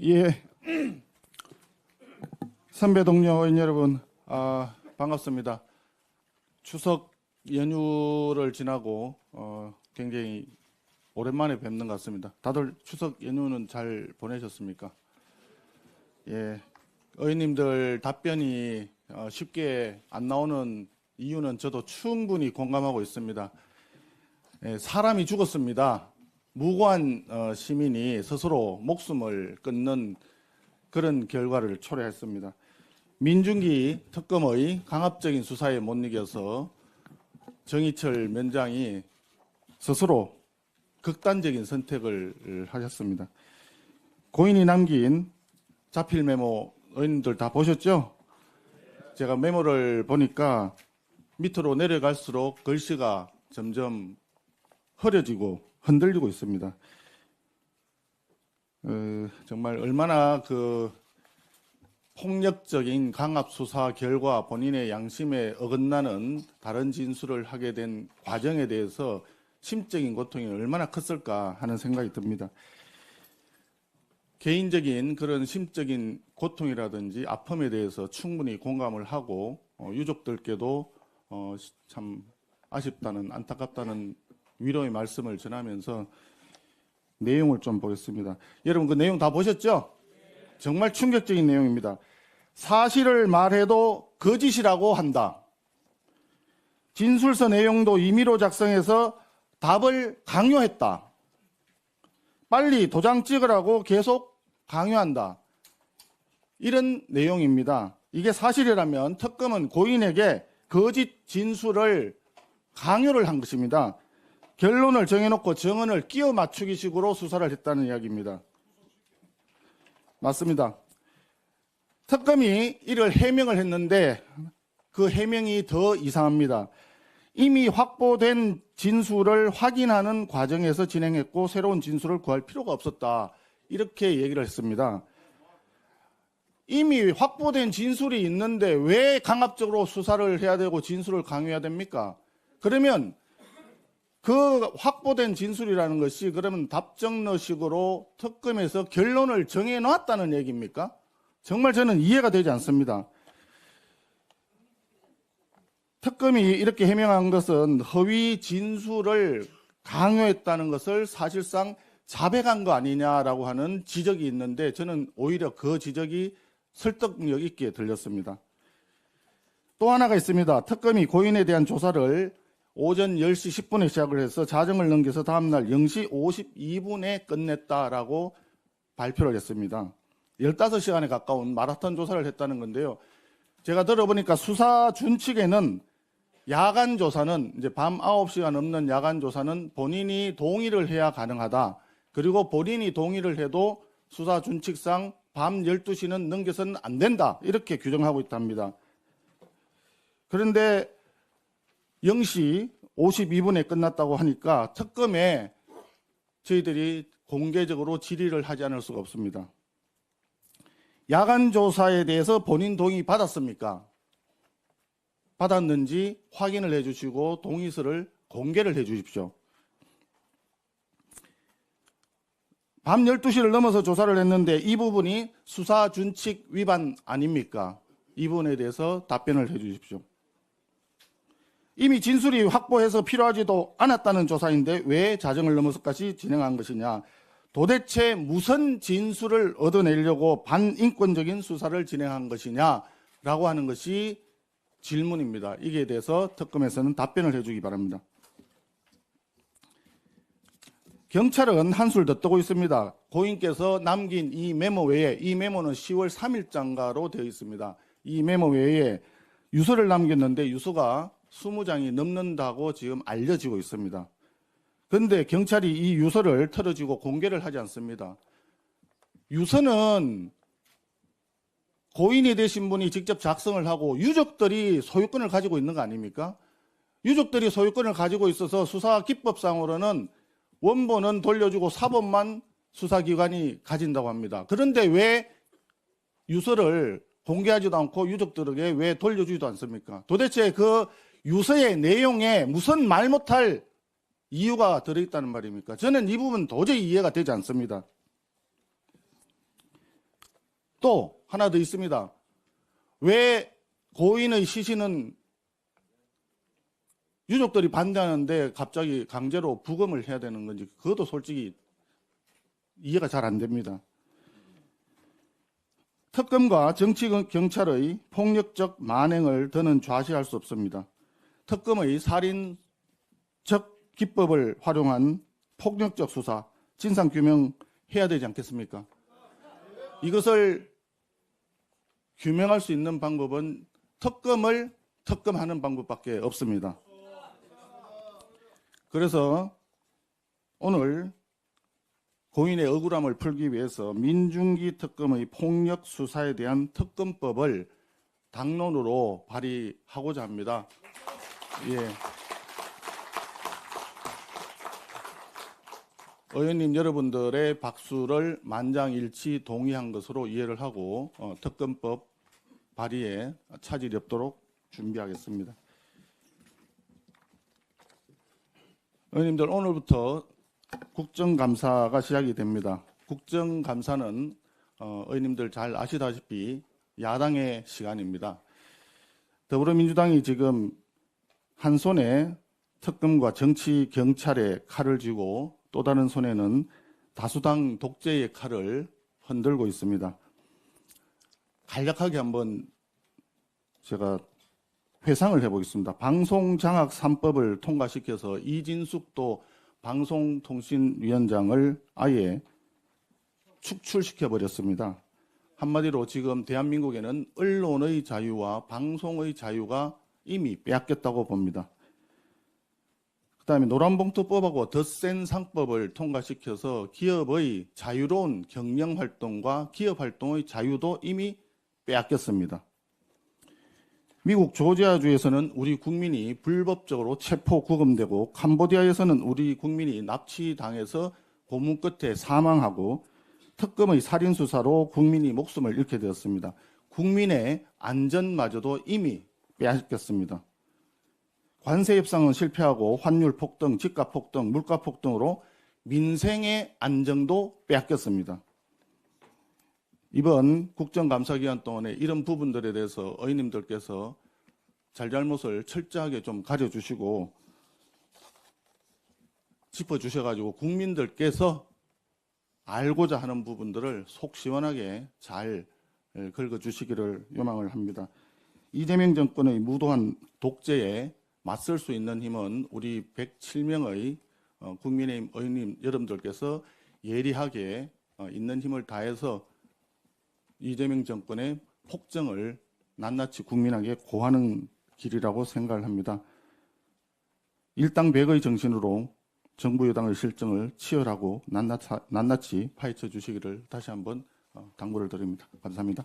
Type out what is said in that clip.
예, 선배 동료 의원 여러분, 반갑습니다. 추석 연휴를 지나고 굉장히 오랜만에 뵙는 것 같습니다. 다들 추석 연휴는 잘 보내셨습니까? 예, 의원님들 답변이 쉽게 안 나오는 이유는 저도 충분히 공감하고 있습니다. 예, 사람이 죽었습니다. 무고한 시민이 스스로 목숨을 끊는 그런 결과를 초래했습니다. 민중기 특검의 강압적인 수사에 못 이겨서 정의철 면장이 스스로 극단적인 선택을 하셨습니다. 고인이 남긴 자필 메모 의원님들 다 보셨죠? 제가 메모를 보니까 밑으로 내려갈수록 글씨가 점점 흐려지고 흔들리고 있습니다. 정말 얼마나 그 폭력적인 강압 수사 결과 본인의 양심에 어긋나는 다른 진술을 하게 된 과정에 대해서 심적인 고통이 얼마나 컸을까 하는 생각이 듭니다. 개인적인 그런 심적인 고통이라든지 아픔에 대해서 충분히 공감을 하고 유족들께도 참 아쉽다는, 안타깝다는 위로의 말씀을 전하면서 내용을 좀 보겠습니다. 여러분 그 내용 다 보셨죠? 정말 충격적인 내용입니다. 사실을 말해도 거짓이라고 한다. 진술서 내용도 임의로 작성해서 답을 강요했다. 빨리 도장 찍으라고 계속 강요한다. 이런 내용입니다. 이게 사실이라면 특검은 고인에게 거짓 진술을 강요를 한 것입니다. 결론을 정해놓고 정언을 끼워 맞추기식으로 수사를 했다는 이야기입니다. 맞습니다. 특검이 이를 해명을 했는데 그 해명이 더 이상합니다. 이미 확보된 진술을 확인하는 과정에서 진행했고 새로운 진술을 구할 필요가 없었다. 이렇게 얘기를 했습니다. 이미 확보된 진술이 있는데 왜 강압적으로 수사를 해야 되고 진술을 강요해야 됩니까? 그러면 그 확보된 진술이라는 것이 그러면 답정너식으로 특검에서 결론을 정해놨다는 얘기입니까? 정말 저는 이해가 되지 않습니다. 특검이 이렇게 해명한 것은 허위 진술을 강요했다는 것을 사실상 자백한 거 아니냐라고 하는 지적이 있는데 저는 오히려 그 지적이 설득력 있게 들렸습니다. 또 하나가 있습니다. 특검이 고인에 대한 조사를 오전 10시 10분에 시작을 해서 자정을 넘겨서 다음날 0시 52분에 끝냈다라고 발표를 했습니다. 15시간에 가까운 마라톤 조사를 했다는 건데요. 제가 들어보니까 수사 준칙에는 야간 조사는 이제 밤 9시가 넘는 야간 조사는 본인이 동의를 해야 가능하다. 그리고 본인이 동의를 해도 수사 준칙상 밤 12시는 넘겨서는 안 된다. 이렇게 규정하고 있답니다. 그런데 0시 52분에 끝났다고 하니까 특검에 저희들이 공개적으로 질의를 하지 않을 수가 없습니다. 야간 조사에 대해서 본인 동의 받았습니까? 받았는지 확인을 해주시고 동의서를 공개를 해주십시오. 밤 12시를 넘어서 조사를 했는데 이 부분이 수사준칙 위반 아닙니까? 이 부분에 대해서 답변을 해주십시오. 이미 진술이 확보해서 필요하지도 않았다는 조사인데 왜 자정을 넘어서까지 진행한 것이냐. 도대체 무슨 진술을 얻어내려고 반인권적인 수사를 진행한 것이냐라고 하는 것이 질문입니다. 이에 대해서 특검에서는 답변을 해주기 바랍니다. 경찰은 한술 더 뜨고 있습니다. 고인께서 남긴 이 메모 외에, 이 메모는 10월 3일장가로 되어 있습니다. 이 메모 외에 유서를 남겼는데 유서가 20장이 넘는다고 지금 알려지고 있습니다. 그런데 경찰이 이 유서를 털어주고 공개를 하지 않습니다. 유서는 고인이 되신 분이 직접 작성을 하고 유족들이 소유권을 가지고 있는 거 아닙니까? 유족들이 소유권을 가지고 있어서 수사 기법상으로는 원본은 돌려주고 사본만 수사기관이 가진다고 합니다. 그런데 왜 유서를 공개하지도 않고 유족들에게 왜 돌려주지도 않습니까? 도대체 그 유서의 내용에 무슨 말 못할 이유가 들어있다는 말입니까? 저는 이 부분 도저히 이해가 되지 않습니다. 또 하나 더 있습니다. 왜 고인의 시신은 유족들이 반대하는데 갑자기 강제로 부검을 해야 되는 건지 그것도 솔직히 이해가 잘 안 됩니다. 특검과 정치 경찰의 폭력적 만행을 더는 좌시할 수 없습니다. 특검의 살인적 기법을 활용한 폭력적 수사, 진상 규명해야 되지 않겠습니까? 이것을 규명할 수 있는 방법은 특검을 특검하는 방법밖에 없습니다. 그래서 오늘 고인의 억울함을 풀기 위해서 민중기 특검의 폭력 수사에 대한 특검법을 당론으로 발의하고자 합니다. 예. 의원님 여러분들의 박수를 만장일치 동의한 것으로 이해를 하고 특검법 발의에 차질이 없도록 준비하겠습니다. 의원님들 오늘부터 국정감사가 시작이 됩니다. 국정감사는 의원님들 잘 아시다시피 야당의 시간입니다. 더불어민주당이 지금 한 손에 특검과 정치 경찰의 칼을 쥐고 또 다른 손에는 다수당 독재의 칼을 흔들고 있습니다. 간략하게 한번 제가 회상을 해보겠습니다. 방송장악 3법을 통과시켜서 이진숙도 방송통신위원장을 아예 축출시켜버렸습니다. 한마디로 지금 대한민국에는 언론의 자유와 방송의 자유가 이미 빼앗겼다고 봅니다. 그다음에 노란봉투법하고 더 센 상법을 통과시켜서 기업의 자유로운 경영활동과 기업활동의 자유도 이미 빼앗겼습니다. 미국 조지아주에서는 우리 국민이 불법적으로 체포 구금되고 캄보디아에서는 우리 국민이 납치당해서 고문 끝에 사망하고 특검의 살인수사로 국민이 목숨을 잃게 되었습니다. 국민의 안전마저도 이미 빼앗겼습니다. 관세 협상은 실패하고 환율 폭등, 집값 폭등, 물가 폭등으로 민생의 안정도 빼앗겼습니다. 이번 국정감사 기간 동안에 이런 부분들에 대해서 의원님들께서 잘잘못을 철저하게 좀 가려주시고 짚어주셔가지고 국민들께서 알고자 하는 부분들을 속 시원하게 잘 긁어주시기를 요망을 합니다. 이재명 정권의 무도한 독재에 맞설 수 있는 힘은 우리 107명의 국민의힘 의원님 여러분들께서 예리하게 있는 힘을 다해서 이재명 정권의 폭정을 낱낱이 국민에게 고하는 길이라고 생각을 합니다. 일당백의 정신으로 정부 여당의 실정을 치열하고 낱낱이 파헤쳐 주시기를 다시 한번 당부를 드립니다. 감사합니다.